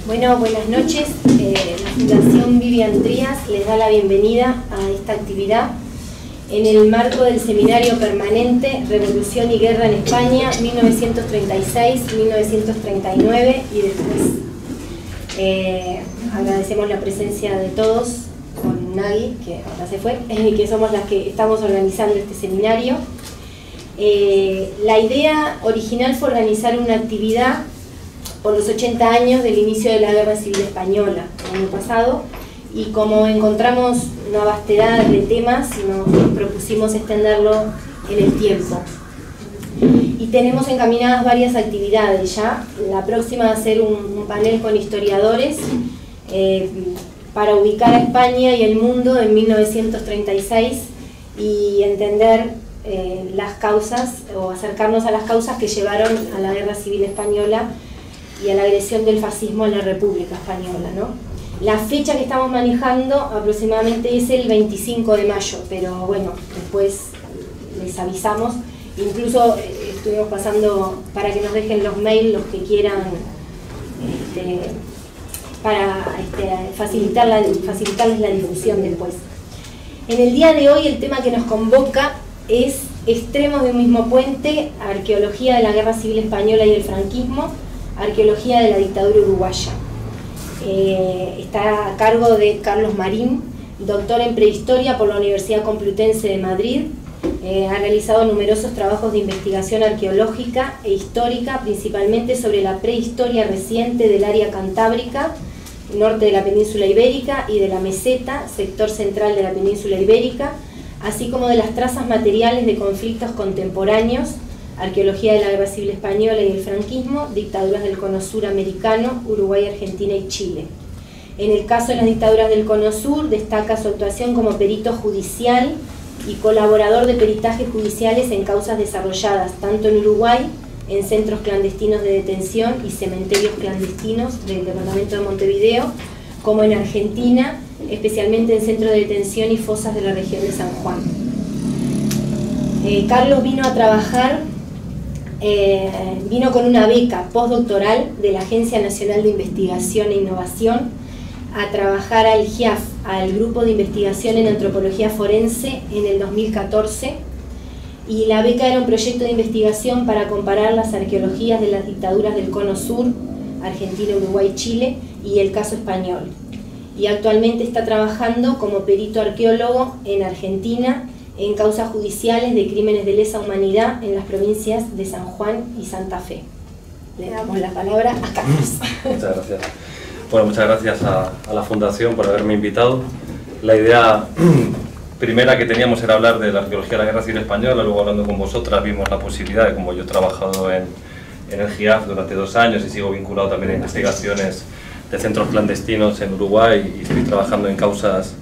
Bueno, buenas noches. La Fundación Vivian Trías les da la bienvenida a esta actividad en el marco del Seminario Permanente Revolución y Guerra en España 1936-1939 y después. Agradecemos la presencia de todos, con Nagui, que ahora se fue, que somos las que estamos organizando este seminario. La idea original fue organizar una actividad por los 80 años del inicio de la Guerra Civil Española, el año pasado, y como encontramos una vastedad de temas, nos propusimos extenderlo en el tiempo. Y tenemos encaminadas varias actividades ya. La próxima va a ser un panel con historiadores para ubicar a España y el mundo en 1936 y entender las causas, o acercarnos a las causas que llevaron a la Guerra Civil Española y a la agresión del fascismo a la República Española, ¿no? La fecha que estamos manejando aproximadamente es el 25 de mayo, pero bueno, después les avisamos. Incluso estuvimos pasando para que nos dejen los mails los que quieran, para facilitarles la difusión después. En el día de hoy el tema que nos convoca es extremos de un mismo puente, arqueología de la Guerra Civil Española y el franquismo, arqueología de la dictadura uruguaya. Está a cargo de Carlos Marín, doctor en prehistoria por la Universidad Complutense de Madrid. Ha realizado numerosos trabajos de investigación arqueológica e histórica, principalmente sobre la prehistoria reciente del área cantábrica, norte de la península ibérica, y de la meseta, sector central de la península ibérica, así como de las trazas materiales de conflictos contemporáneos, arqueología de la Guerra Civil Española y el franquismo, dictaduras del Cono Sur americano, Uruguay, Argentina y Chile. En el caso de las dictaduras del Cono Sur, destaca su actuación como perito judicial y colaborador de peritajes judiciales en causas desarrolladas tanto en Uruguay, en centros clandestinos de detención y cementerios clandestinos del departamento de Montevideo, como en Argentina, especialmente en centros de detención y fosas de la región de San Juan. Carlos vino a trabajar, vino con una beca postdoctoral de la Agencia Nacional de Investigación e Innovación a trabajar al GIAF, al Grupo de Investigación en Antropología Forense, en el 2014, y la beca era un proyecto de investigación para comparar las arqueologías de las dictaduras del Cono Sur, Argentina, Uruguay, Chile, y el caso español. Y actualmente está trabajando como perito arqueólogo en Argentina en causas judiciales de crímenes de lesa humanidad en las provincias de San Juan y Santa Fe. Le damos la palabra a Carlos. Muchas gracias. Bueno, muchas gracias a la Fundación por haberme invitado. La idea primera que teníamos era hablar de la arqueología de la Guerra Civil Española. Luego, hablando con vosotras, vimos la posibilidad de, como yo he trabajado en el GIAF durante 2 años y sigo vinculado también a investigaciones de centros clandestinos en Uruguay y estoy trabajando en causas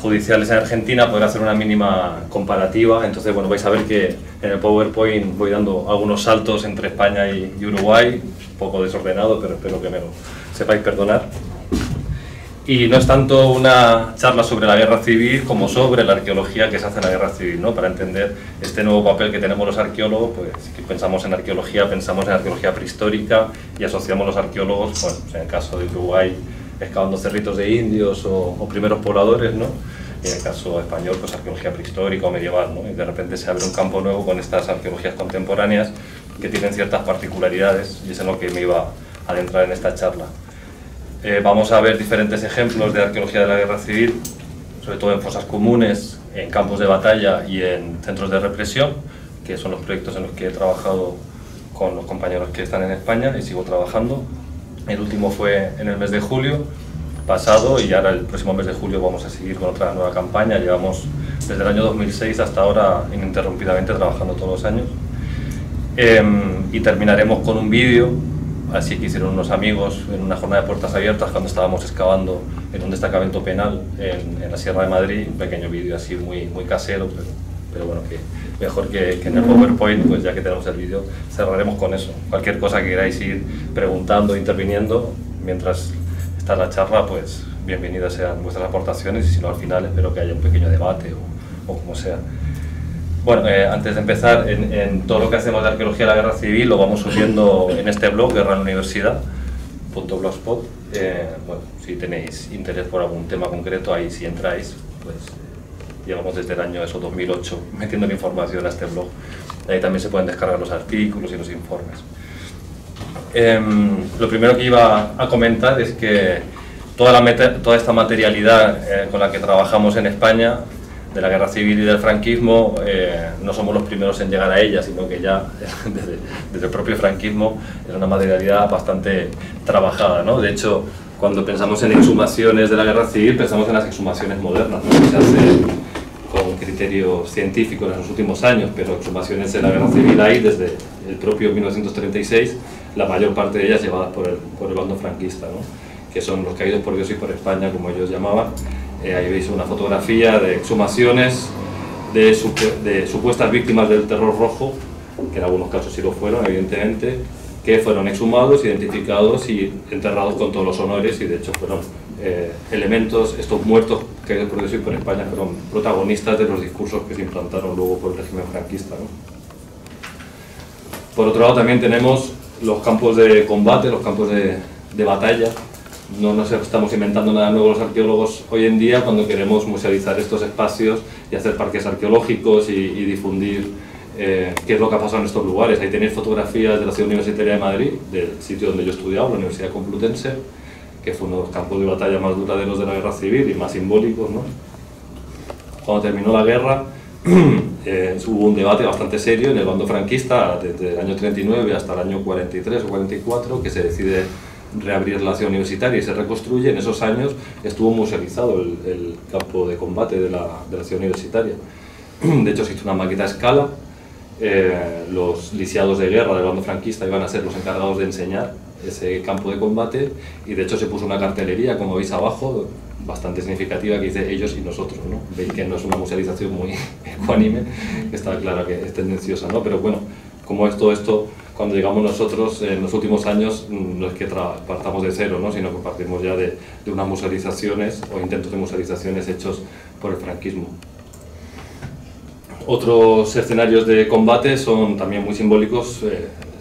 judiciales en Argentina, poder hacer una mínima comparativa. Entonces, bueno, vais a ver que en el PowerPoint voy dando algunos saltos entre España y Uruguay, un poco desordenado, pero espero que me lo sepáis perdonar. Y no es tanto una charla sobre la guerra civil como sobre la arqueología que se hace en la guerra civil, ¿no? Para entender este nuevo papel que tenemos los arqueólogos, pues que pensamos en arqueología prehistórica y asociamos los arqueólogos, bueno, pues en el caso de Uruguay, excavando cerritos de indios o primeros pobladores, ¿no? Y en el caso español, pues arqueología prehistórica o medieval, ¿no? Y de repente se abre un campo nuevo con estas arqueologías contemporáneas que tienen ciertas particularidades, y es en lo que me iba a adentrar en esta charla. Vamos a ver diferentes ejemplos de arqueología de la guerra civil, sobre todo en fosas comunes, en campos de batalla y en centros de represión, que son los proyectos en los que he trabajado con los compañeros que están en España y sigo trabajando. El último fue en el mes de julio pasado y ahora el próximo mes de julio vamos a seguir con otra nueva campaña. Llevamos desde el año 2006 hasta ahora ininterrumpidamente trabajando todos los años. Y terminaremos con un vídeo, así que hicieron unos amigos en una jornada de puertas abiertas cuando estábamos excavando en un destacamento penal en la Sierra de Madrid, un pequeño vídeo así muy casero, pero bueno, que mejor que en el PowerPoint, pues ya que tenemos el vídeo, cerraremos con eso. Cualquier cosa que queráis ir preguntando, interviniendo, mientras está la charla, pues bienvenidas sean vuestras aportaciones, y si no, al final espero que haya un pequeño debate o como sea. Bueno, antes de empezar, en todo lo que hacemos de arqueología de la guerra civil lo vamos subiendo en este blog, Guerra en la Universidad, .blogspot. Bueno, si tenéis interés por algún tema concreto, ahí si entráis, pues llevamos desde el año 2008 metiendo la información a este blog. Ahí también se pueden descargar los artículos y los informes. Lo primero que iba a comentar es que toda esta materialidad con la que trabajamos en España, de la guerra civil y del franquismo, no somos los primeros en llegar a ella, sino que ya desde el propio franquismo era una materialidad bastante trabajada, ¿no? De hecho, cuando pensamos en exhumaciones de la guerra civil, pensamos en las exhumaciones modernas, ¿no? Que se hacen con criterios científicos en los últimos años, pero exhumaciones de la guerra civil hay desde el propio 1936, la mayor parte de ellas llevadas por el bando franquista, ¿no? Que son los caídos por Dios y por España, como ellos llamaban. Ahí veis una fotografía de exhumaciones de supuestas víctimas del terror rojo, que en algunos casos sí lo fueron, evidentemente, que fueron exhumados, identificados y enterrados con todos los honores, y de hecho fueron elementos, estos muertos caídos por Dios y por España, fueron protagonistas de los discursos que se implantaron luego por el régimen franquista, ¿no? Por otro lado también tenemos los campos de combate, los campos de batalla. No nos estamos inventando nada nuevo los arqueólogos hoy en día cuando queremos musealizar estos espacios y hacer parques arqueológicos y difundir qué es lo que ha pasado en estos lugares. Ahí tenéis fotografías de la Ciudad Universitaria de Madrid, del sitio donde yo he estudiado, la Universidad Complutense, que fue uno de los campos de batalla más duraderos de la guerra civil y más simbólicos, ¿no? Cuando terminó la guerra hubo un debate bastante serio en el bando franquista desde el año 39 hasta el año 43 o 44, que se decide reabrir la ciudad universitaria y se reconstruye. En esos años estuvo musealizado el campo de combate de la ciudad universitaria. De hecho, se hizo una maqueta a escala. Los lisiados de guerra del bando franquista iban a ser los encargados de enseñar ese campo de combate, y de hecho se puso una cartelería, como veis abajo, bastante significativa, que dice ellos y nosotros, ¿no? Veis que no es una musealización muy ecuánime, que está clara que es tendenciosa, ¿no? Pero bueno, como es todo esto, cuando llegamos nosotros en los últimos años, no es que partamos de cero, ¿no? Sino que partimos ya de unas musealizaciones o intentos de musealizaciones hechos por el franquismo. Otros escenarios de combate son también muy simbólicos,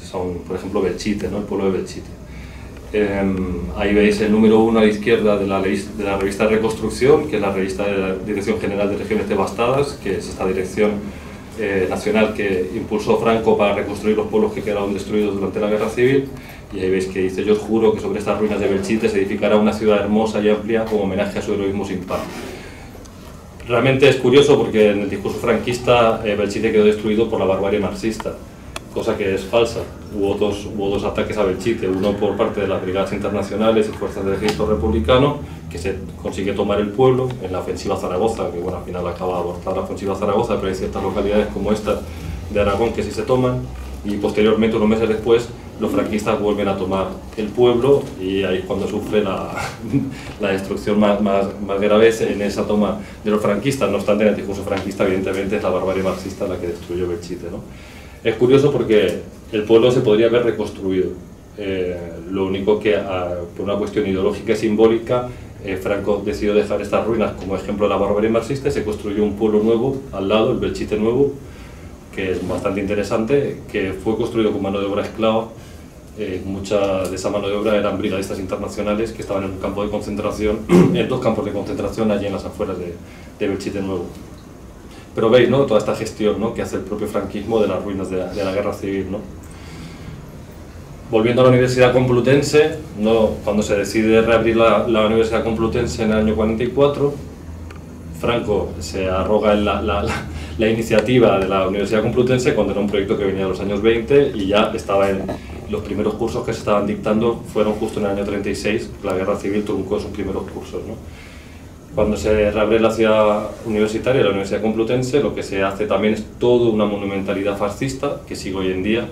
son por ejemplo Belchite, ¿no? El pueblo de Belchite. Ahí veis el número 1 a la izquierda de la revista Reconstrucción, que es la revista de la Dirección General de Regiones Devastadas, que es esta dirección nacional que impulsó Franco para reconstruir los pueblos que quedaron destruidos durante la Guerra Civil. Y ahí veis que dice: yo os juro que sobre estas ruinas de Belchite se edificará una ciudad hermosa y amplia como homenaje a su heroísmo sin par. Realmente es curioso porque en el discurso franquista Belchite quedó destruido por la barbarie marxista, cosa que es falsa. Hubo dos ataques a Belchite, uno por parte de las brigadas internacionales y fuerzas del ejército republicano, que se consigue tomar el pueblo en la ofensiva Zaragoza, que bueno, al final acaba abortada la ofensiva Zaragoza, pero hay ciertas localidades como esta de Aragón que sí se toman, y posteriormente, unos meses después, los franquistas vuelven a tomar el pueblo, y ahí es cuando sufre la destrucción más grave en esa toma de los franquistas. No obstante, en el discurso franquista evidentemente es la barbarie marxista la que destruyó Belchite, ¿no? Es curioso porque el pueblo se podría haber reconstruido, lo único que por una cuestión ideológica y simbólica Franco decidió dejar estas ruinas como ejemplo de la barbarie marxista y se construyó un pueblo nuevo al lado, el Belchite Nuevo, que es bastante interesante, que fue construido con mano de obra esclava. Mucha de esa mano de obra eran brigadistas internacionales que estaban en un campo de concentración, en dos campos de concentración allí en las afueras de Belchite Nuevo. Pero veis, ¿no?, toda esta gestión, ¿no?, que hace el propio franquismo de las ruinas de la guerra civil, ¿no? Volviendo a la Universidad Complutense, cuando se decide reabrir la Universidad Complutense en el año 44, Franco se arroga la iniciativa de la Universidad Complutense cuando era un proyecto que venía de los años 20 y ya estaba en los primeros cursos que se estaban dictando, fueron justo en el año 36, la guerra civil truncó sus primeros cursos, ¿no? Cuando se reabre la ciudad universitaria, la Universidad Complutense, lo que se hace también es toda una monumentalidad fascista que sigue hoy en día.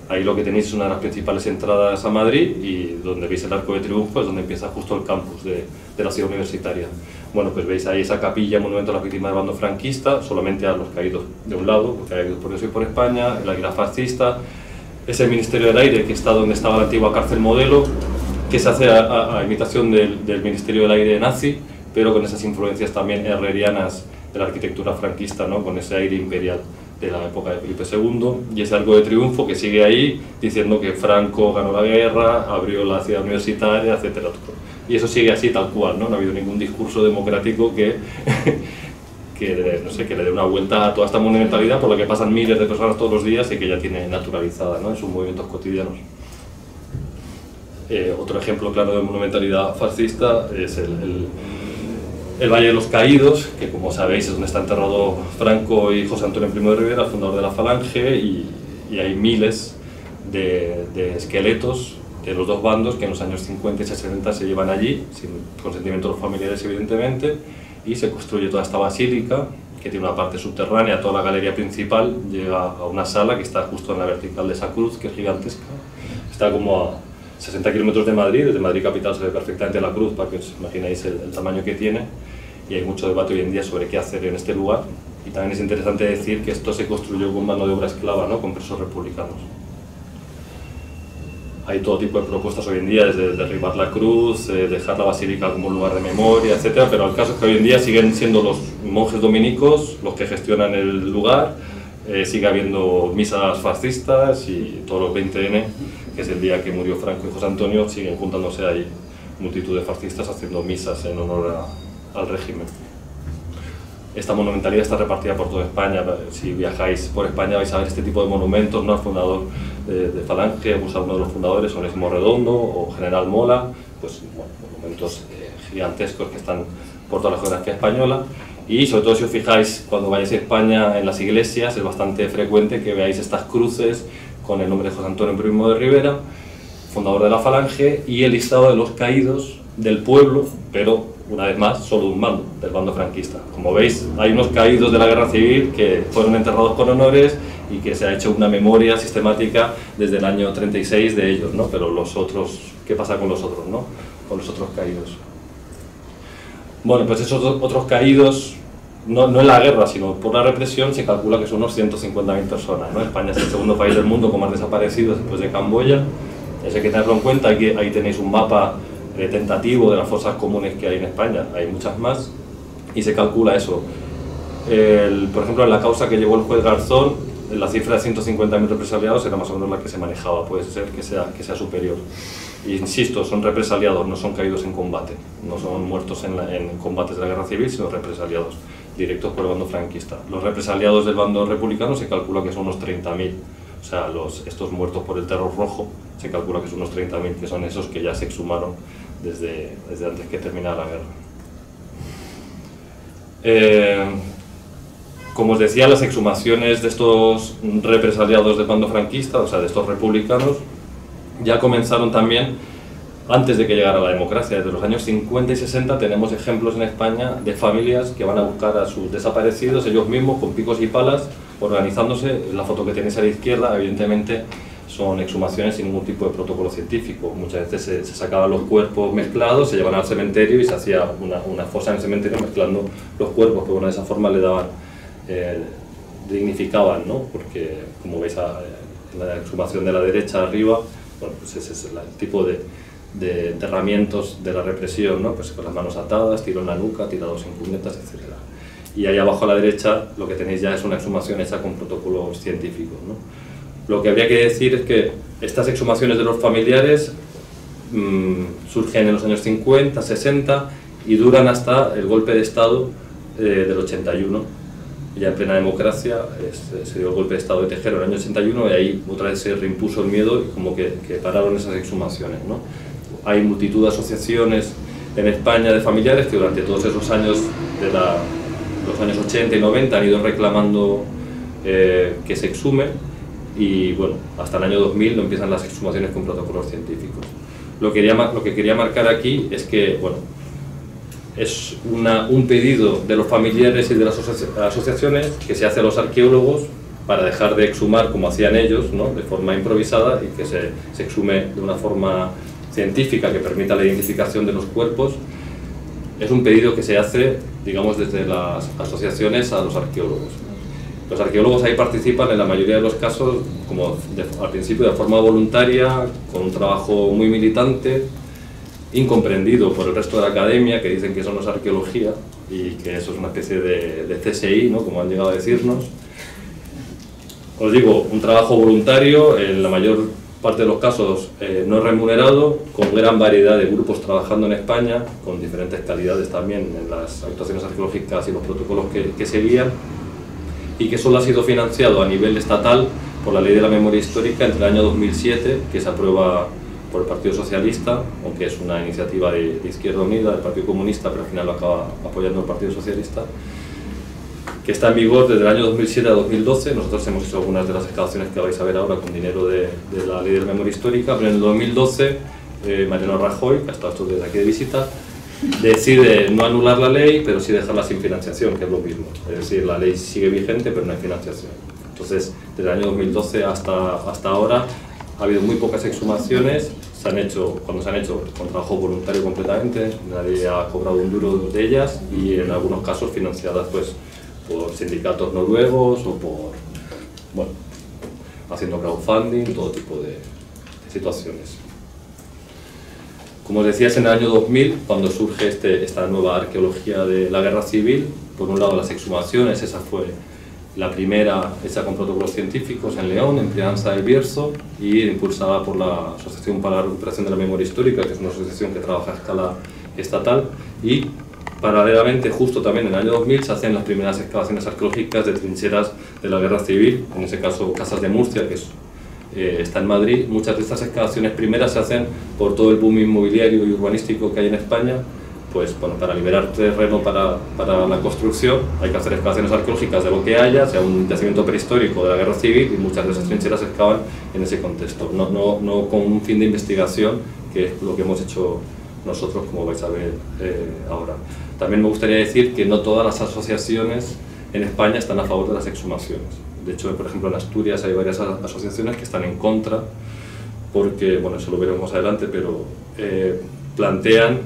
Ahí lo que tenéis es una de las principales entradas a Madrid, y donde veis el Arco de Triunfo es donde empieza justo el campus de la ciudad universitaria. Bueno, pues veis ahí esa capilla, monumento a las víctimas del bando franquista, solamente a los caídos de un lado, los caídos por Dios y por España, el águila fascista. Es el Ministerio del Aire, que está donde estaba la antigua cárcel modelo, que se hace a imitación del Ministerio del Aire nazi, pero con esas influencias también herrerianas de la arquitectura franquista, ¿no?, con ese aire imperial de la época de Felipe II, y ese arco de triunfo que sigue ahí diciendo que Franco ganó la guerra, abrió la ciudad universitaria, etcétera. Y eso sigue así tal cual, ¿no? No ha habido ningún discurso democrático que, no sé, que le dé una vuelta a toda esta monumentalidad por la que pasan miles de personas todos los días y que ya tiene naturalizada, ¿no?, en sus movimientos cotidianos. Otro ejemplo claro de monumentalidad fascista es el Valle de los Caídos, que como sabéis es donde está enterrado Franco y José Antonio Primo de Rivera, fundador de la Falange, y hay miles de esqueletos de los dos bandos que en los años 50 y 60 se llevan allí, sin consentimiento de los familiares evidentemente, y se construye toda esta basílica, que tiene una parte subterránea. Toda la galería principal llega a una sala que está justo en la vertical de esa cruz, que es gigantesca. Está como a 60 kilómetros de Madrid, desde Madrid capital se ve perfectamente la cruz, para que os imaginéis el tamaño que tiene, y hay mucho debate hoy en día sobre qué hacer en este lugar. Y también es interesante decir que esto se construyó con mano de obra esclava, ¿no?, con presos republicanos. Hay todo tipo de propuestas hoy en día, desde derribar la cruz, dejar la basílica como un lugar de memoria, etc. Pero el caso es que hoy en día siguen siendo los monjes dominicos los que gestionan el lugar, sigue habiendo misas fascistas, y todos los 20N, que es el día que murió Franco y José Antonio, siguen juntándose ahí multitud de fascistas haciendo misas en honor al régimen. Esta monumentalidad está repartida por toda España. Si viajáis por España vais a ver este tipo de monumentos, ¿no?, al fundador de Falange, pues a uno de los fundadores, Onésimo Redondo o General Mola, pues bueno, monumentos gigantescos que están por toda la geografía española. Y sobre todo si os fijáis, cuando vayáis a España en las iglesias es bastante frecuente que veáis estas cruces con el nombre de José Antonio Primo de Rivera, fundador de la Falange, y el listado de los caídos del pueblo, pero una vez más solo de un bando, del bando franquista. Como veis, hay unos caídos de la guerra civil que fueron enterrados con honores y que se ha hecho una memoria sistemática desde el año 36 de ellos, ¿no? Pero los otros, ¿qué pasa con los otros, no?, con los otros caídos? Bueno, pues esos otros caídos, no en la guerra, sino por la represión, se calcula que son unos 150.000 personas, ¿no? España es el segundo país del mundo con más desaparecidos después de Camboya. Eso hay que tenerlo en cuenta. Ahí tenéis un mapa tentativo de las fosas comunes que hay en España. Hay muchas más y se calcula eso. Por ejemplo, en la causa que llevó el juez Garzón, la cifra de 150.000 represaliados era más o menos la que se manejaba. Puede ser que sea superior. Insisto, son represaliados, no son caídos en combate, no son muertos en combates de la guerra civil, sino represaliados directos por el bando franquista. Los represaliados del bando republicano se calcula que son unos 30.000, o sea, estos muertos por el terror rojo se calcula que son unos 30.000, que son esos que ya se exhumaron desde antes que terminara la guerra. Como os decía, las exhumaciones de estos represaliados del bando franquista, o sea, de estos republicanos, ya comenzaron también antes de que llegara la democracia. Desde los años 50 y 60 tenemos ejemplos en España de familias que van a buscar a sus desaparecidos ellos mismos con picos y palas, organizándose. La foto que tenéis a la izquierda, evidentemente, son exhumaciones sin ningún tipo de protocolo científico. Muchas veces se sacaban los cuerpos mezclados, se llevaban al cementerio y se hacía una fosa en el cementerio mezclando los cuerpos, que bueno, de esa forma le daban, dignificaban, ¿no? Porque, como veis en la exhumación de la derecha arriba, bueno, pues ese es el tipo de enterramientos de la represión, ¿no? Pues con las manos atadas, tiro en la nuca, tirados en cunetas, etc. Y ahí abajo a la derecha lo que tenéis ya es una exhumación hecha con protocolos científicos, ¿no? Lo que habría que decir es que estas exhumaciones de los familiares surgen en los años 50, 60 y duran hasta el golpe de Estado del 81. Ya en plena democracia se dio el golpe de Estado de Tejero en el año 81 y ahí otra vez se reimpuso el miedo y como que pararon esas exhumaciones, ¿no? Hay multitud de asociaciones en España de familiares que durante todos esos años de los años 80 y 90 han ido reclamando que se exhumen, y bueno, hasta el año 2000 no empiezan las exhumaciones con protocolos científicos. Lo que quería marcar aquí es que, bueno, es un pedido de los familiares y de las asociaciones que se hace a los arqueólogos para dejar de exhumar como hacían ellos, ¿no?, de forma improvisada, y que se exhume de una forma científica que permita la identificación de los cuerpos. Es un pedido que se hace, digamos, desde las asociaciones a los arqueólogos. Los arqueólogos ahí participan en la mayoría de los casos, como al principio, de forma voluntaria, con un trabajo muy militante, incomprendido por el resto de la academia, que dicen que eso no es arqueología y que eso es una especie de CSI, ¿no?, como han llegado a decirnos. os digo, un trabajo voluntario, en la mayor parte de los casos no remunerado, con gran variedad de grupos trabajando en España, con diferentes calidades también en las actuaciones arqueológicas y los protocolos que seguían, y que solo ha sido financiado a nivel estatal por la Ley de la Memoria Histórica entre el año 2007, que se aprueba por el Partido Socialista, aunque es una iniciativa de Izquierda Unida, del Partido Comunista, pero al final lo acaba apoyando el Partido Socialista, que está en vigor desde el año 2007 a 2012. Nosotros hemos hecho algunas de las excavaciones que vais a ver ahora con dinero de la Ley de la Memoria Histórica, pero en el 2012 Mariano Rajoy, que ha estado estos días aquí de visita, decide no anular la ley, pero sí dejarla sin financiación, que es lo mismo. Es decir, la ley sigue vigente, pero no hay financiación. Entonces, desde el año 2012 hasta ahora ha habido muy pocas exhumaciones. Cuando se han hecho con trabajo voluntario completamente, nadie ha cobrado un duro de ellas, y en algunos casos financiadas pues por sindicatos noruegos o por, bueno, haciendo crowdfunding, todo tipo de situaciones. Como os decía, es en el año 2000 cuando surge esta nueva arqueología de la guerra civil. Por un lado, las exhumaciones, esa fue la primera hecha con protocolos científicos en León, en Prianza del Bierzo, y impulsada por la Asociación para la Recuperación de la Memoria Histórica, que es una asociación que trabaja a escala estatal, y paralelamente, justo también en el año 2000, se hacen las primeras excavaciones arqueológicas de trincheras de la guerra civil, en ese caso Casas de Murcia, que está en Madrid. Muchas de estas excavaciones primeras se hacen por todo el boom inmobiliario y urbanístico que hay en España. Pues bueno, para liberar terreno para la construcción hay que hacer excavaciones arqueológicas de lo que haya, sea un yacimiento prehistórico de la guerra civil, y muchas de esas trincheras se excavan en ese contexto, no con un fin de investigación, que es lo que hemos hecho nosotros, como vais a ver ahora. También me gustaría decir que no todas las asociaciones en España están a favor de las exhumaciones. De hecho, por ejemplo, en Asturias hay varias asociaciones que están en contra, porque, bueno, eso lo veremos más adelante, pero plantean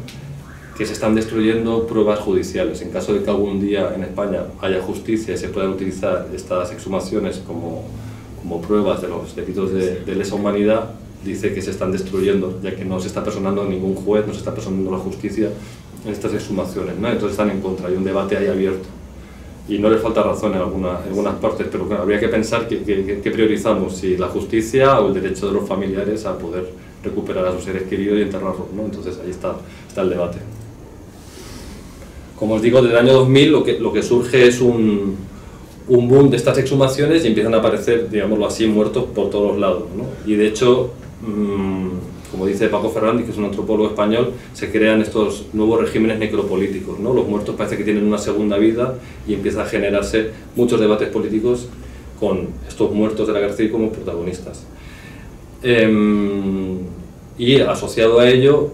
que se están destruyendo pruebas judiciales. En caso de que algún día en España haya justicia y se puedan utilizar estas exhumaciones como pruebas de los delitos de lesa humanidad, dice que se están destruyendo, ya que no se está personando ningún juez, no se está personando la justicia en estas exhumaciones, ¿no? Entonces están en contra, hay un debate ahí abierto. Y no le falta razón en algunas partes, pero claro, habría que pensar que priorizamos, si la justicia o el derecho de los familiares a poder recuperar a sus seres queridos y enterrarlos, ¿no? Entonces ahí está el debate. Como os digo, desde el año 2000 lo que surge es un boom de estas exhumaciones, y empiezan a aparecer, digámoslo así, muertos por todos lados, ¿no? Y de hecho, como dice Paco Ferrandi, que es un antropólogo español, se crean estos nuevos regímenes necropolíticos, ¿no? Los muertos parece que tienen una segunda vida, y empieza a generarse muchos debates políticos con estos muertos de la guerra civil como protagonistas. Y asociado a ello,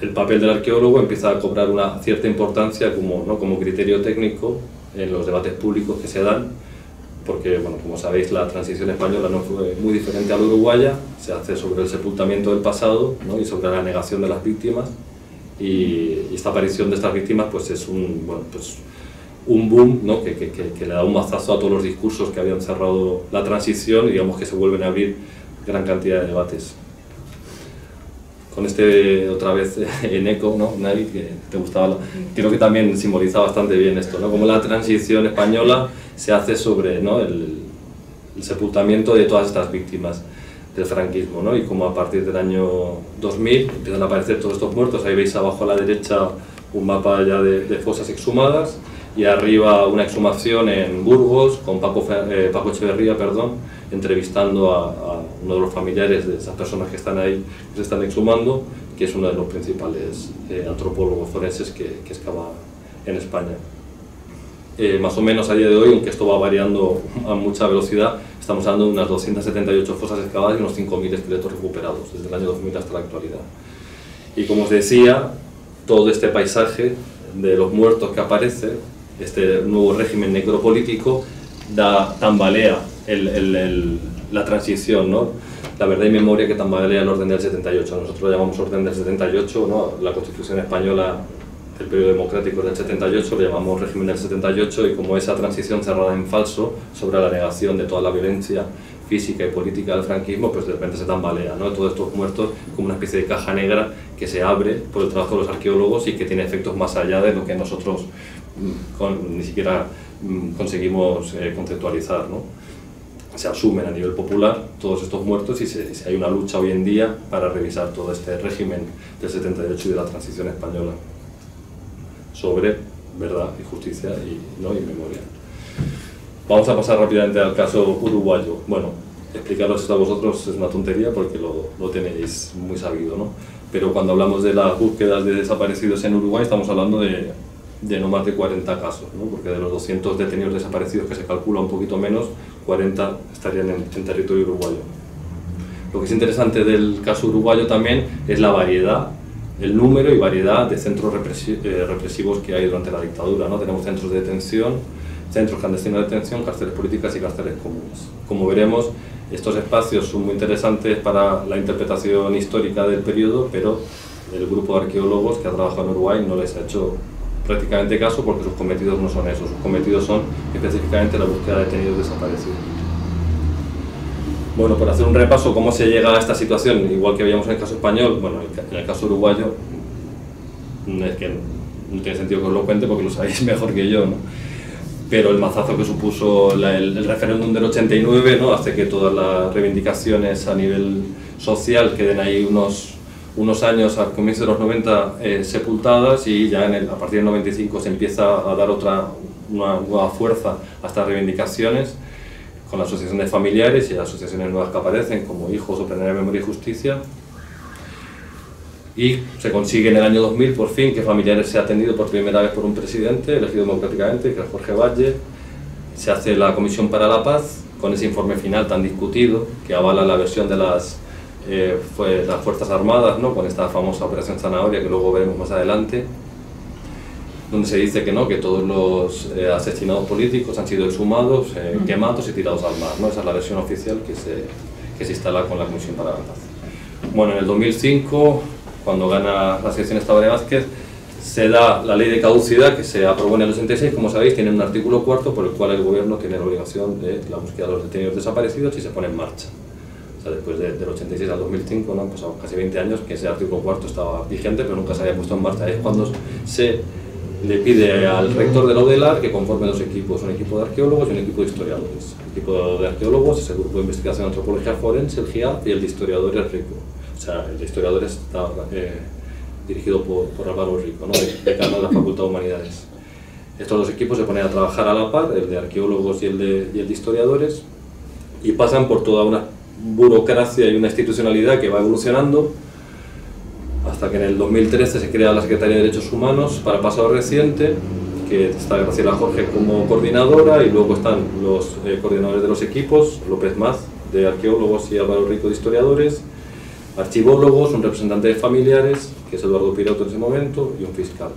el papel del arqueólogo empieza a cobrar una cierta importancia como criterio técnico en los debates públicos que se dan, porque, bueno, como sabéis, la transición española no fue muy diferente a la uruguaya. Se hace sobre el sepultamiento del pasado, ¿no? Y sobre la negación de las víctimas, y esta aparición de estas víctimas pues es un boom, ¿no? que le da un mazazo a todos los discursos que habían cerrado la transición, y digamos que se vuelven a abrir gran cantidad de debates. Con otra vez en eco, ¿no? Navi, que te gustaba, creo que también simboliza bastante bien esto, ¿no? Como la transición española se hace sobre, ¿no? el sepultamiento de todas estas víctimas del franquismo, ¿no? Y como a partir del año 2000 empiezan a aparecer todos estos muertos. Ahí veis abajo a la derecha un mapa ya de fosas exhumadas, y arriba una exhumación en Burgos con Paco Echeverría, entrevistando a uno de los familiares de esas personas que están ahí, que se están exhumando, que es uno de los principales antropólogos forenses que excava en España. Más o menos a día de hoy, aunque esto va variando a mucha velocidad, estamos hablando de unas 278 fosas excavadas y unos 5.000 esqueletos recuperados desde el año 2000 hasta la actualidad. Y como os decía, todo este paisaje de los muertos que aparece, este nuevo régimen necropolítico, tambalea la transición, ¿no? La verdad y memoria que tambalea el orden del 78. Nosotros lo llamamos orden del 78, ¿no? La Constitución española, el periodo democrático del 78, lo llamamos régimen del 78, y como esa transición cerrada en falso sobre la negación de toda la violencia física y política del franquismo, pues de repente se tambalea, ¿no? Todos estos muertos como una especie de caja negra que se abre por el trabajo de los arqueólogos y que tiene efectos más allá de lo que nosotros ni siquiera conseguimos conceptualizar, ¿no? se asumen a nivel popular todos estos muertos y si hay una lucha hoy en día para revisar todo este régimen del 78 y de la transición española sobre verdad y justicia y memoria. Vamos a pasar rápidamente al caso uruguayo. Bueno, explicaros esto a vosotros es una tontería porque lo tenéis muy sabido, ¿no? Pero cuando hablamos de las búsquedas de desaparecidos en Uruguay estamos hablando de no más de 40 casos, ¿no? Porque de los 200 detenidos desaparecidos que se calcula un poquito menos, 40 estarían en territorio uruguayo. Lo que es interesante del caso uruguayo también es la variedad, el número y variedad de centros represivos que hay durante la dictadura, ¿no? Tenemos centros de detención, centros clandestinos de detención, cárceles políticas y cárceles comunes. Como veremos, estos espacios son muy interesantes para la interpretación histórica del periodo, pero el grupo de arqueólogos que ha trabajado en Uruguay no les ha hecho prácticamente caso porque sus cometidos no son esos, sus cometidos son específicamente la búsqueda de detenidos desaparecidos. Bueno, por hacer un repaso cómo se llega a esta situación, igual que veíamos en el caso español, bueno, en el caso uruguayo es que no tiene sentido que os lo cuente porque lo sabéis mejor que yo, ¿no? Pero el mazazo que supuso el referéndum del 89, ¿no? Hace que todas las reivindicaciones a nivel social queden ahí unos años al comienzo de los 90 sepultadas y ya a partir del 95 se empieza a dar una nueva fuerza a estas reivindicaciones con la asociación de familiares y asociaciones nuevas que aparecen como Hijos o Plenaria Memoria y Justicia, y se consigue en el año 2000 por fin que Familiares sea atendido por primera vez por un presidente elegido democráticamente, que es Jorge Valle. Se hace la Comisión para la Paz con ese informe final tan discutido que avala la versión de las Fuerzas Armadas, ¿no? Con esta famosa Operación Zanahoria que luego veremos más adelante, donde se dice que no, que todos los asesinados políticos han sido exhumados, quemados y tirados al mar, ¿no? Esa es la versión oficial que se instala con la Comisión para la Paz. Bueno, en el 2005, cuando gana las elecciones Tabaré Vázquez, se da la ley de caducidad que se aprobó en el 86, como sabéis, tiene un artículo 4 por el cual el gobierno tiene la obligación de la búsqueda de los detenidos desaparecidos y se pone en marcha. O sea, después del 86 al 2005, ¿no? Han pasado casi 20 años que ese artículo 4 estaba vigente, pero nunca se había puesto en marcha. Es cuando se le pide al rector de la UDELAR que conforme dos equipos, un equipo de arqueólogos y un equipo de historiadores. El equipo de arqueólogos es el Grupo de Investigación de Antropología Forense, el GIAF, y el de historiadores RICO. O sea, el de historiadores está dirigido por Álvaro Rico, ¿no? decano de la Facultad de Humanidades. Estos dos equipos se ponen a trabajar a la par, el de arqueólogos y el de historiadores, y pasan por toda una burocracia y una institucionalidad que va evolucionando hasta que en el 2013 se crea la Secretaría de Derechos Humanos para pasado reciente, que está Graciela Jorge como coordinadora, y luego están los coordinadores de los equipos, López Maz de arqueólogos y Álvaro Rico de historiadores, archivólogos, un representante de familiares, que es Eduardo Piroto en ese momento, y un fiscal.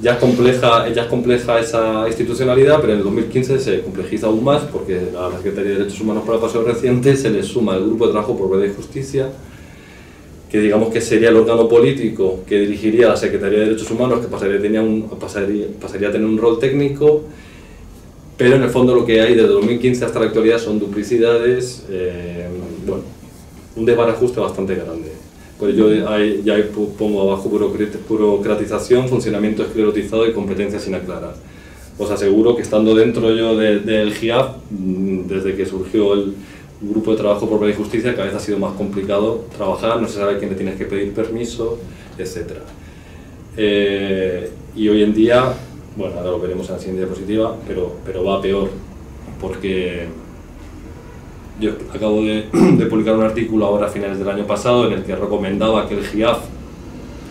Ya es compleja esa institucionalidad, pero en el 2015 se complejiza aún más porque a la Secretaría de Derechos Humanos para el pasado reciente se le suma el Grupo de Trabajo por Verdad y Justicia, que digamos que sería el órgano político que dirigiría la Secretaría de Derechos Humanos, que pasaría a tener un rol técnico, pero en el fondo lo que hay desde 2015 hasta la actualidad son duplicidades, bueno, un desbarajuste bastante grande. Pues yo ya pongo abajo burocratización, funcionamiento esclerotizado y competencias sin aclarar. Os aseguro que estando dentro yo del GIAF, desde que surgió el Grupo de Trabajo por Verdad y Justicia, cada vez ha sido más complicado trabajar, no se sabe a quién le tienes que pedir permiso, etc. Y hoy en día, bueno, ahora lo veremos en la siguiente diapositiva, pero va peor, porque yo acabo de publicar un artículo ahora a finales del año pasado en el que recomendaba que el GIAF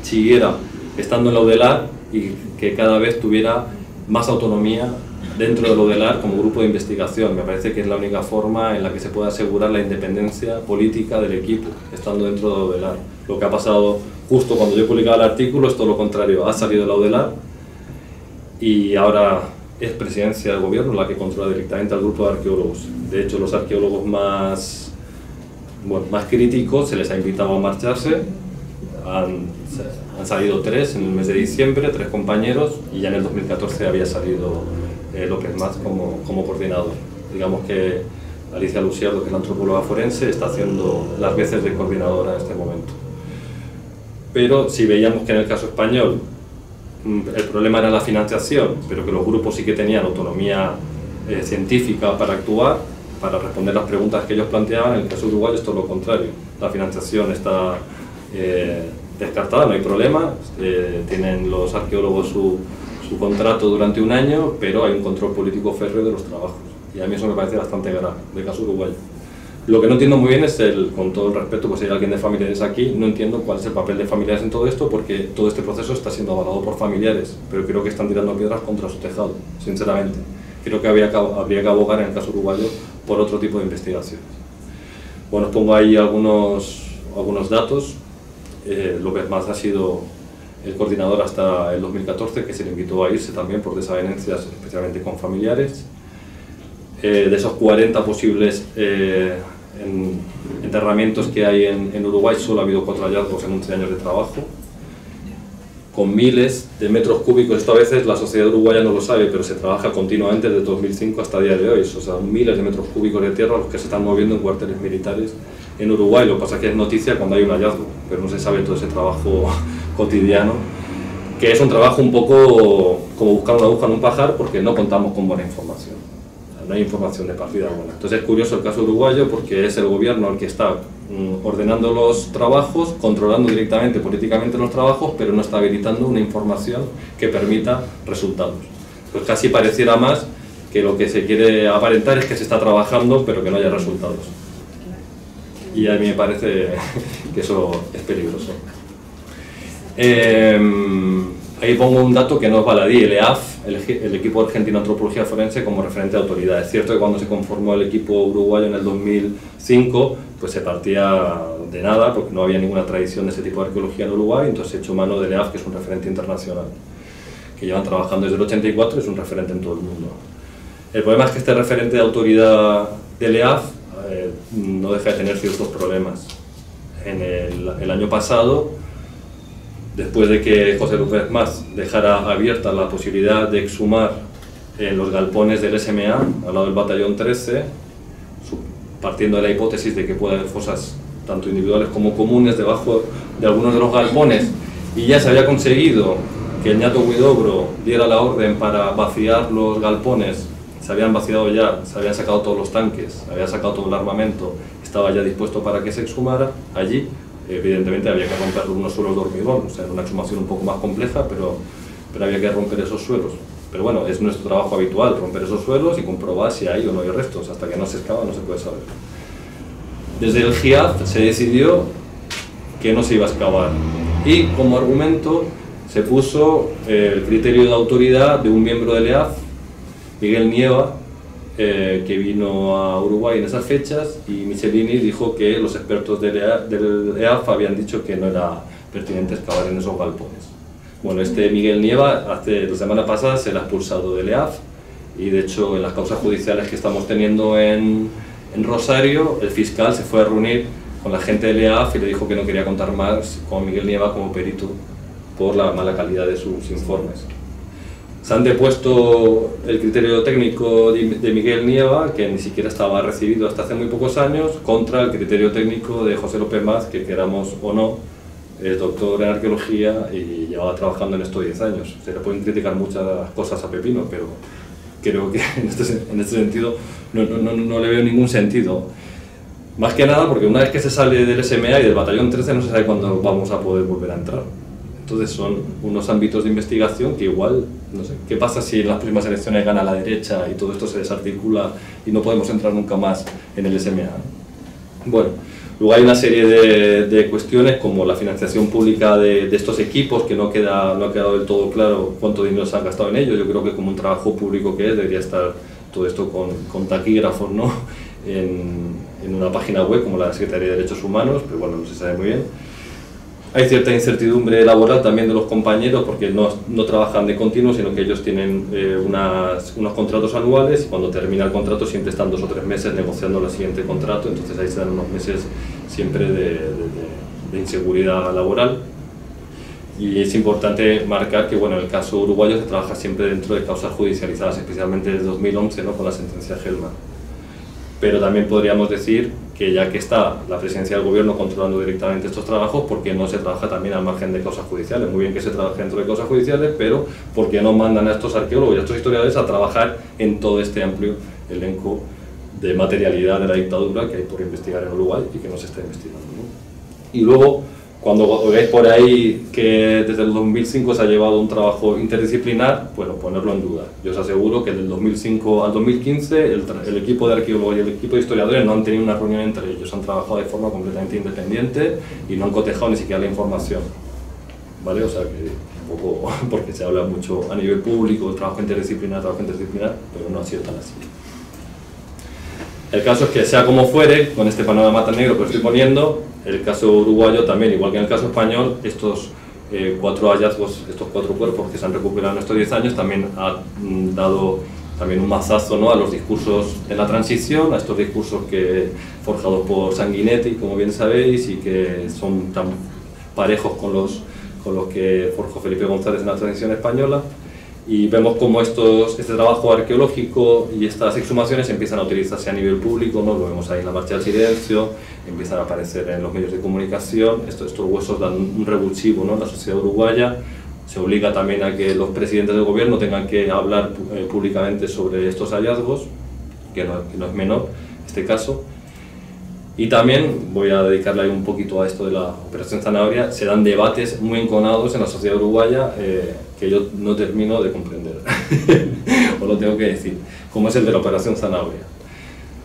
siguiera estando en la UDELAR y que cada vez tuviera más autonomía dentro de la UDELAR como grupo de investigación. Me parece que es la única forma en la que se puede asegurar la independencia política del equipo, estando dentro de la UDELAR. Lo que ha pasado justo cuando yo publicaba el artículo es todo lo contrario, ha salido de la UDELAR y ahora es presidencia del gobierno la que controla directamente al grupo de arqueólogos. De hecho, los arqueólogos más críticos se les ha invitado a marcharse. Han salido 3 en el mes de diciembre, 3 compañeros, y ya en el 2014 había salido López Maz como coordinador. Digamos que Alicia Luciardo, que es la antropóloga forense, está haciendo las veces de coordinadora en este momento. Pero si veíamos que en el caso español el problema era la financiación, pero que los grupos sí que tenían autonomía científica para actuar, para responder las preguntas que ellos planteaban. En el caso uruguayo es todo lo contrario, la financiación está descartada, no hay problema, tienen los arqueólogos su contrato durante un año, pero hay un control político férreo de los trabajos, y a mí eso me parece bastante grave, del caso uruguayo. Lo que no entiendo muy bien es, con todo el respeto, pues si hay alguien de familiares aquí, no entiendo cuál es el papel de familiares en todo esto, porque todo este proceso está siendo avalado por familiares, pero creo que están tirando piedras contra su tejado, sinceramente. Creo que habría que abogar en el caso uruguayo por otro tipo de investigaciones. Bueno, os pongo ahí algunos datos. López Mas ha sido el coordinador hasta el 2014, que se le invitó a irse también por desavenencias, especialmente con familiares. De esos 40 posibles enterramientos que hay en Uruguay, solo ha habido 4 hallazgos en 11 años de trabajo, con miles de metros cúbicos. Esto a veces la sociedad uruguaya no lo sabe, pero se trabaja continuamente desde 2005 hasta el día de hoy. O sea, miles de metros cúbicos de tierra los que se están moviendo en cuarteles militares en Uruguay. Lo que pasa es que es noticia cuando hay un hallazgo, pero no se sabe todo ese trabajo cotidiano, que es un trabajo un poco como buscar una aguja en un pajar, porque no contamos con buena información. No hay información de partida buena. Entonces es curioso el caso uruguayo, porque es el gobierno el que está ordenando los trabajos, controlando directamente políticamente los trabajos, pero no está habilitando una información que permita resultados. Pues casi pareciera más que lo que se quiere aparentar es que se está trabajando, pero que no haya resultados. Y a mí me parece que eso es peligroso. Ahí pongo un dato que no es baladí: el EAF, el equipo argentino de antropología forense, como referente de autoridad. Es cierto que cuando se conformó el equipo uruguayo en el 2005, pues se partía de nada, porque no había ninguna tradición de ese tipo de arqueología en Uruguay, entonces se echó mano del EAF, que es un referente internacional, que llevan trabajando desde el 84 y es un referente en todo el mundo. El problema es que este referente de autoridad del EAF no deja de tener ciertos problemas. En el año pasado, después de que José López Mas dejara abierta la posibilidad de exhumar en los galpones del SMA, al lado del batallón 13, partiendo de la hipótesis de que puede haber fosas tanto individuales como comunes debajo de algunos de los galpones, y ya se había conseguido que el ñato Huidobro diera la orden para vaciar los galpones. Se habían vaciado ya, se habían sacado todos los tanques, se había sacado todo el armamento, estaba ya dispuesto para que se exhumara allí. Evidentemente había que romper unos suelos de hormigón, o sea, era una exhumación un poco más compleja, pero había que romper esos suelos. Pero bueno, es nuestro trabajo habitual, romper esos suelos y comprobar si hay o no hay restos. Hasta que no se excava no se puede saber. Desde el GIAF se decidió que no se iba a excavar, y como argumento se puso el criterio de autoridad de un miembro del EAF, Miguel Nieva, que vino a Uruguay en esas fechas, y Michelini dijo que los expertos del EAF habían dicho que no era pertinente excavar en esos galpones. Bueno, este Miguel Nieva, la semana pasada se le ha expulsado del EAF, y de hecho en las causas judiciales que estamos teniendo en Rosario, el fiscal se fue a reunir con la gente del EAF y le dijo que no quería contar más con Miguel Nieva como perito por la mala calidad de sus informes. Se han depuesto el criterio técnico de Miguel Nieva, que ni siquiera estaba recibido hasta hace muy pocos años, contra el criterio técnico de José López Mas, que queramos o no, es doctor en arqueología y llevaba trabajando en esto 10 años. Se le pueden criticar muchas cosas a Pepino, pero creo que en este sentido no le veo ningún sentido. Más que nada porque una vez que se sale del SMA y del batallón 13 no se sabe cuándo vamos a poder volver a entrar. Entonces son unos ámbitos de investigación que igual, no sé, ¿qué pasa si en las próximas elecciones gana la derecha y todo esto se desarticula y no podemos entrar nunca más en el SMA? Bueno, luego hay una serie de cuestiones como la financiación pública de estos equipos, que no ha quedado del todo claro cuánto dinero se ha gastado en ello. Yo creo que como un trabajo público que es, debería estar todo esto con taquígrafos, ¿no?, en una página web como la Secretaría de Derechos Humanos, pero bueno, no se sabe muy bien. Hay cierta incertidumbre laboral también de los compañeros, porque no trabajan de continuo, sino que ellos tienen unos contratos anuales, y cuando termina el contrato siempre están 2 o 3 meses negociando el siguiente contrato, entonces ahí se dan unos meses siempre de inseguridad laboral. Y es importante marcar que, bueno, en el caso uruguayo se trabaja siempre dentro de causas judicializadas, especialmente desde 2011, ¿no?, con la sentencia Gelman. Pero también podríamos decir que ya que está la presidencia del gobierno controlando directamente estos trabajos, ¿por qué no se trabaja también al margen de causas judiciales? Muy bien que se trabaje dentro de causas judiciales, pero ¿por qué no mandan a estos arqueólogos y a estos historiadores a trabajar en todo este amplio elenco de materialidad de la dictadura que hay por investigar en Uruguay y que no se está investigando, ¿no? Y luego, cuando veáis por ahí que desde el 2005 se ha llevado un trabajo interdisciplinar, bueno, ponerlo en duda. Yo os aseguro que del 2005 al 2015 el equipo de arqueólogos y el equipo de historiadores no han tenido una reunión entre ellos, han trabajado de forma completamente independiente y no han cotejado ni siquiera la información, ¿vale? O sea que un poco, porque se habla mucho a nivel público, trabajo interdisciplinar, pero no ha sido tan así. El caso es que, sea como fuere, con este panorama tan negro que estoy poniendo, el caso uruguayo también, igual que en el caso español, estos 4 hallazgos, estos 4 cuerpos que se han recuperado en estos 10 años, también ha dado también un mazazo, ¿no?, a los discursos de la transición, a estos discursos forjados por Sanguinetti, como bien sabéis, y que son tan parejos con los que forjó Felipe González en la transición española. Y vemos cómo este trabajo arqueológico y estas exhumaciones empiezan a utilizarse a nivel público, ¿no? Lo vemos ahí en la Marcha del Silencio, empiezan a aparecer en los medios de comunicación, estos huesos dan un revulsivo, ¿no?, en la sociedad uruguaya. Se obliga también a que los presidentes del gobierno tengan que hablar públicamente sobre estos hallazgos, que no es menor este caso. Y también, voy a dedicarle ahí un poquito a esto de la Operación Zanahoria, se dan debates muy enconados en la sociedad uruguaya que yo no termino de comprender, os lo tengo que decir, como es el de la Operación Zanahoria.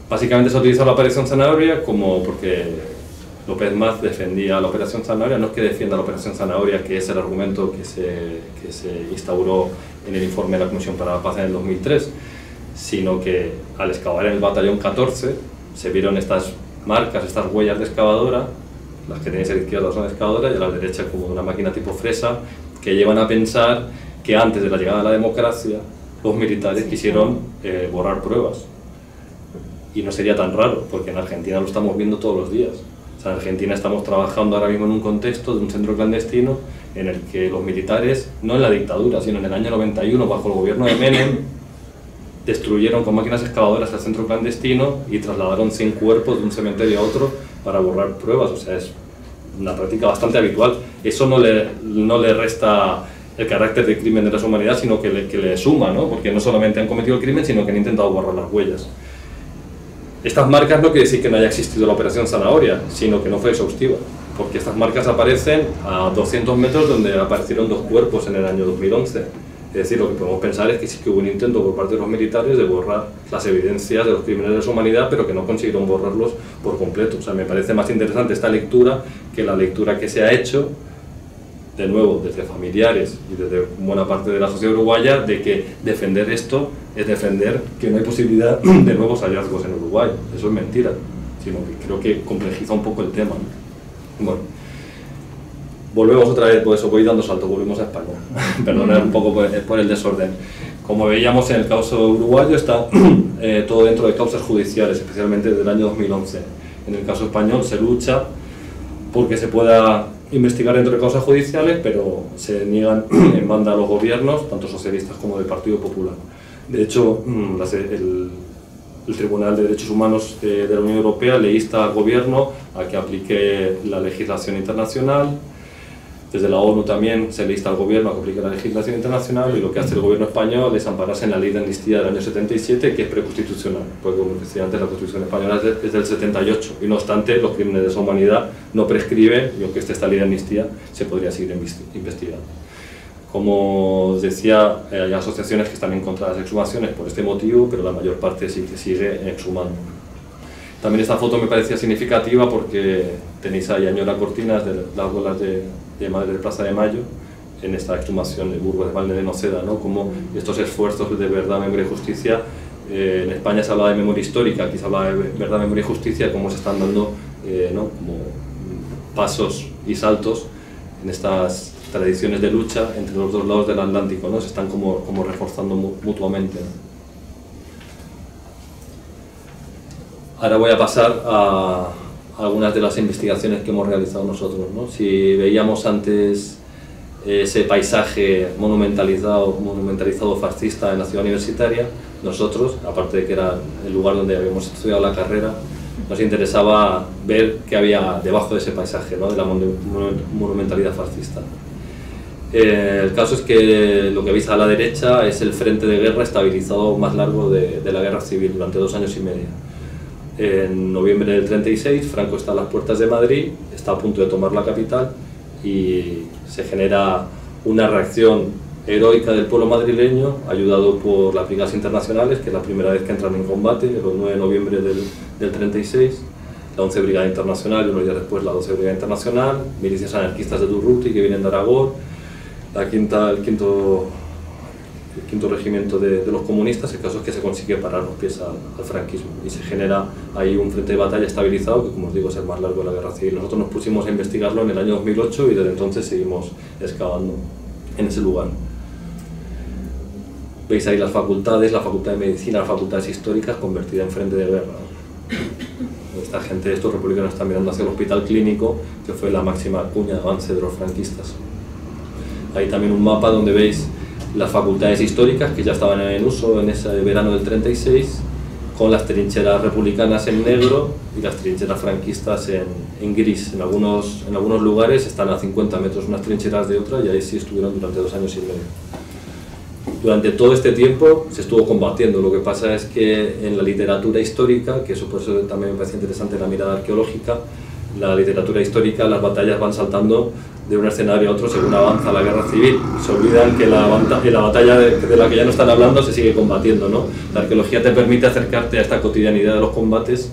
Básicamente se ha utilizado la Operación Zanahoria porque López Mas defendía la Operación Zanahoria, no es que defienda la Operación Zanahoria, que es el argumento que se instauró en el informe de la Comisión para la Paz en el 2003, sino que al excavar en el batallón 14 se vieron estas marcas, estas huellas de excavadora, las que tenéis a la izquierda son excavadoras y a la derecha como una máquina tipo fresa, que llevan a pensar que antes de la llegada de la democracia los militares quisieron borrar pruebas. Y no sería tan raro, porque en Argentina lo estamos viendo todos los días. O sea, en Argentina estamos trabajando ahora mismo en un contexto de un centro clandestino en el que los militares, no en la dictadura, sino en el año 91, bajo el gobierno de Menem, destruyeron con máquinas excavadoras el centro clandestino y trasladaron 100 cuerpos de un cementerio a otro para borrar pruebas. O sea, es una práctica bastante habitual. Eso no le resta el carácter de crimen de lesa humanidad, sino que le suma, ¿no? Porque no solamente han cometido el crimen, sino que han intentado borrar las huellas. Estas marcas no quiere decir que no haya existido la Operación Zanahoria, sino que no fue exhaustiva, porque estas marcas aparecen a 200 metros donde aparecieron 2 cuerpos en el año 2011. Es decir, lo que podemos pensar es que sí que hubo un intento por parte de los militares de borrar las evidencias de los crímenes de lesa humanidad, pero que no consiguieron borrarlos por completo. O sea, me parece más interesante esta lectura que la lectura que se ha hecho, de nuevo, desde familiares y desde buena parte de la sociedad uruguaya, de que defender esto es defender que no hay posibilidad de nuevos hallazgos en Uruguay. Eso es mentira, sino que creo que complejiza un poco el tema, ¿no? Bueno. Volvemos otra vez, por eso voy dando salto, volvemos a España. Perdonad un poco por el desorden. Como veíamos en el caso uruguayo, está todo dentro de causas judiciales, especialmente desde el año 2011. En el caso español se lucha porque se pueda investigar dentro de causas judiciales, pero se niegan en banda a los gobiernos, tanto socialistas como del Partido Popular. De hecho, el Tribunal de Derechos Humanos de la Unión Europea le insta al gobierno a que aplique la legislación internacional. Desde la ONU también se le insta al gobierno a que aplique la legislación internacional, y lo que hace el gobierno español es ampararse en la ley de amnistía del año 77, que es preconstitucional, porque como decía antes, la Constitución española es del 78, y no obstante los crímenes de lesa humanidad no prescriben, y aunque esté esta ley de amnistía se podría seguir investigando. Como os decía, hay asociaciones que están en contra de las exhumaciones por este motivo, pero la mayor parte sí que sigue exhumando. También esta foto me parecía significativa porque tenéis ahí a Ñora Cortinas de las abuelas de Madre de Plaza de Mayo en esta exhumación de Burgos de Valde de Noceda, ¿no? Como estos esfuerzos de verdad, memoria y justicia, en España se habla de memoria histórica, aquí se habla de verdad, memoria y justicia, cómo se están dando ¿no? como pasos y saltos en estas tradiciones de lucha entre los dos lados del Atlántico, ¿no? Se están como reforzando mutuamente, ¿no? Ahora voy a pasar a algunas de las investigaciones que hemos realizado nosotros, ¿no? Si veíamos antes ese paisaje monumentalizado fascista en la ciudad universitaria, nosotros, aparte de que era el lugar donde habíamos estudiado la carrera, nos interesaba ver qué había debajo de ese paisaje, ¿no? De la monumentalidad fascista. El caso es que lo que veis a la derecha es el frente de guerra estabilizado más largo de la guerra civil durante 2 años y medio. En noviembre del 36, Franco está a las puertas de Madrid, está a punto de tomar la capital y se genera una reacción heroica del pueblo madrileño, ayudado por las brigadas internacionales, que es la primera vez que entran en combate, el 9 de noviembre del 36, la 11 Brigada Internacional y unos días después la 12 Brigada Internacional, milicias anarquistas de Durruti que vienen de Aragón, el quinto regimiento de los comunistas. El caso es que se consigue parar los pies al franquismo y se genera ahí un frente de batalla estabilizado que, como os digo, es el más largo de la guerra civil. Nosotros nos pusimos a investigarlo en el año 2008 y desde entonces seguimos excavando en ese lugar. Veis ahí las facultades, la facultad de medicina, las facultades históricas convertidas en frente de guerra. Esta gente, estos republicanos, están mirando hacia el hospital clínico, que fue la máxima cuña de avance de los franquistas. Hay también un mapa donde veis las facultades históricas que ya estaban en uso en ese verano del 36, con las trincheras republicanas en negro y las trincheras franquistas en gris. En algunos lugares están a 50 metros unas trincheras de otras y ahí sí estuvieron durante 2 años y medio. Durante todo este tiempo se estuvo combatiendo. Lo que pasa es que en la literatura histórica, que eso por eso también me parece interesante la mirada arqueológica, la literatura histórica, las batallas van saltando de un escenario a otro según avanza la guerra civil. Se olvidan que la batalla de la que ya no están hablando se sigue combatiendo, ¿no? La arqueología te permite acercarte a esta cotidianidad de los combates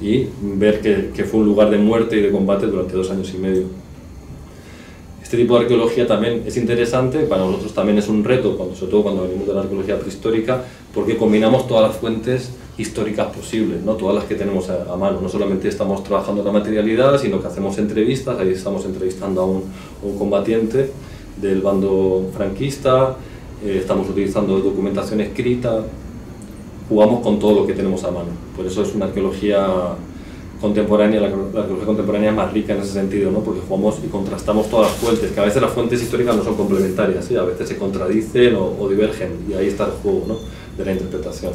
y ver que fue un lugar de muerte y de combate durante 2 años y medio. Este tipo de arqueología también es interesante, para nosotros también es un reto, sobre todo cuando venimos de la arqueología prehistórica, porque combinamos todas las fuentes históricas posibles, ¿no? Todas las que tenemos a mano. No solamente estamos trabajando la materialidad, sino que hacemos entrevistas. Ahí estamos entrevistando a un combatiente del bando franquista, estamos utilizando documentación escrita, jugamos con todo lo que tenemos a mano. Por eso es una arqueología contemporánea, la arqueología contemporánea es más rica en ese sentido, ¿no? Porque jugamos y contrastamos todas las fuentes, que a veces las fuentes históricas no son complementarias, ¿sí? A veces se contradicen o divergen, y ahí está el juego, ¿no? De la interpretación.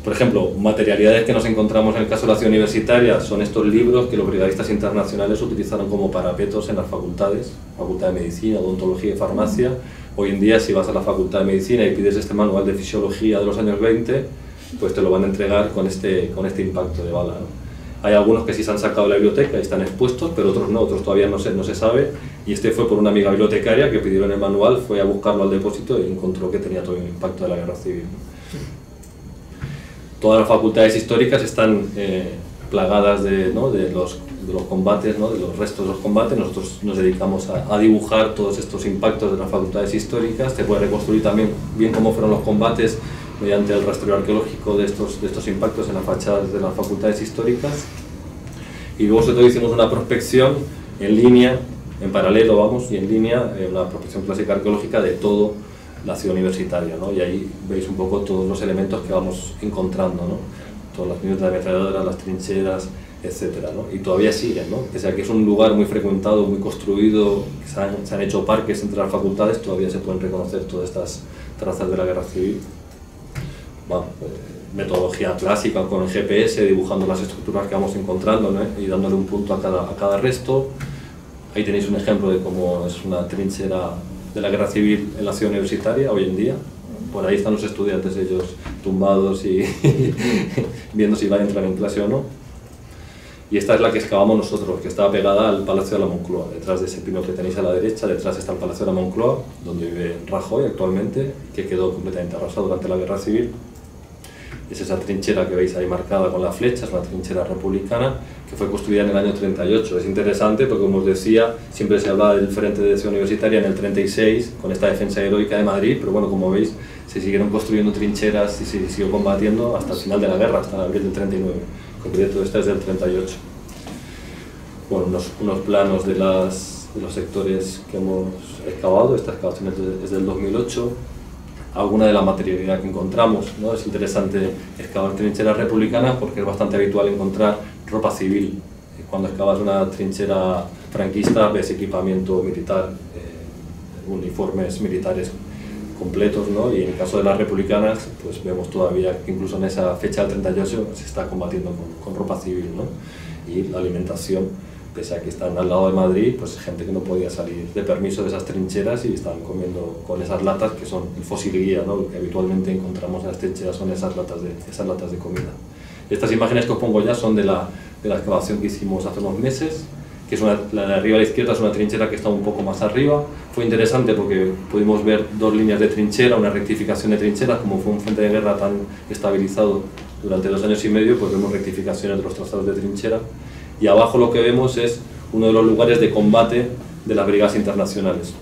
Por ejemplo, materialidades que nos encontramos en el caso de la ciudad universitaria son estos libros que los brigadistas internacionales utilizaron como parapetos en las facultades, Facultad de Medicina, Odontología y Farmacia. Hoy en día, si vas a la Facultad de Medicina y pides este manual de fisiología de los años 20, pues te lo van a entregar con este impacto de bala, ¿no? Hay algunos que sí se han sacado de la biblioteca y están expuestos, pero otros no, otros todavía no se sabe. Y este fue por una amiga bibliotecaria que pidieron el manual, fue a buscarlo al depósito y encontró que tenía todo el impacto de la guerra civil. Todas las facultades históricas están plagadas de los combates, ¿no? De los restos de los combates. Nosotros nos dedicamos a dibujar todos estos impactos de las facultades históricas. Se puede reconstruir también bien cómo fueron los combates mediante el rastreo arqueológico de estos impactos en las fachadas de las facultades históricas. Y luego sobre todo hicimos una prospección en línea, en paralelo vamos, y en línea, una prospección clásica arqueológica de todo la ciudad universitaria, ¿no? Y ahí veis un poco todos los elementos que vamos encontrando, ¿no? Todas las líneas de ametralladoras, las trincheras, etcétera, ¿no? Y todavía siguen, ¿no? Pese a que es un lugar muy frecuentado, muy construido, que se han hecho parques entre las facultades, todavía se pueden reconocer todas estas trazas de la guerra civil. Bueno, metodología clásica con el GPS, dibujando las estructuras que vamos encontrando, ¿no? Y dándole un punto a cada resto. Ahí tenéis un ejemplo de cómo es una trinchera de la guerra civil en la ciudad universitaria hoy en día. Por ahí están los estudiantes, ellos tumbados y viendo si van a entrar en clase o no. Y esta es la que excavamos nosotros, que estaba pegada al Palacio de la Moncloa. Detrás de ese pino que tenéis a la derecha, detrás está el Palacio de la Moncloa, donde vive Rajoy actualmente, que quedó completamente arrasado durante la guerra civil. Es esa trinchera que veis ahí marcada con la flecha, es una trinchera republicana que fue construida en el año 38. Es interesante porque, como os decía, siempre se hablaba del frente de ciudad universitaria en el 36, con esta defensa heroica de Madrid, pero bueno, como veis, se siguieron construyendo trincheras y se siguió combatiendo hasta el final de la guerra, hasta abril del 39. En concreto, esta es del 38. Bueno, unos planos de los sectores que hemos excavado. Esta excavación es del 2008. Alguna de la materialidad que encontramos, ¿no? Es interesante excavar trincheras republicanas porque es bastante habitual encontrar ropa civil. Cuando excavas una trinchera franquista ves equipamiento militar, uniformes militares completos, ¿no? Y en el caso de las republicanas, pues vemos todavía que incluso en esa fecha del 38 se está combatiendo con ropa civil, ¿no? Y la alimentación pese a que están al lado de Madrid, pues gente que no podía salir de permiso de esas trincheras y estaban comiendo con esas latas que son el fósil guía, ¿no? Lo que habitualmente encontramos en las trincheras son esas latas de comida. Estas imágenes que os pongo ya son de la excavación que hicimos hace unos meses, que es la de arriba a la izquierda, es una trinchera que está un poco más arriba. Fue interesante porque pudimos ver dos líneas de trinchera, una rectificación de trincheras, como fue un frente de guerra tan estabilizado durante 2 años y medio, pues vemos rectificaciones de los trazados de trinchera. Y abajo lo que vemos es uno de los lugares de combate de las brigadas internacionales.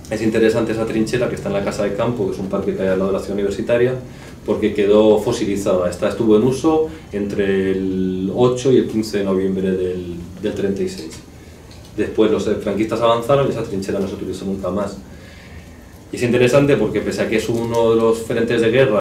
Es interesante esa trinchera que está en la Casa de Campo, que es un parque que hay al lado de la ciudad universitaria, porque quedó fosilizada. Esta estuvo en uso entre el 8 y el 15 de noviembre del 36. Después los franquistas avanzaron y esa trinchera no se utilizó nunca más. Y es interesante porque pese a que es uno de los frentes de guerra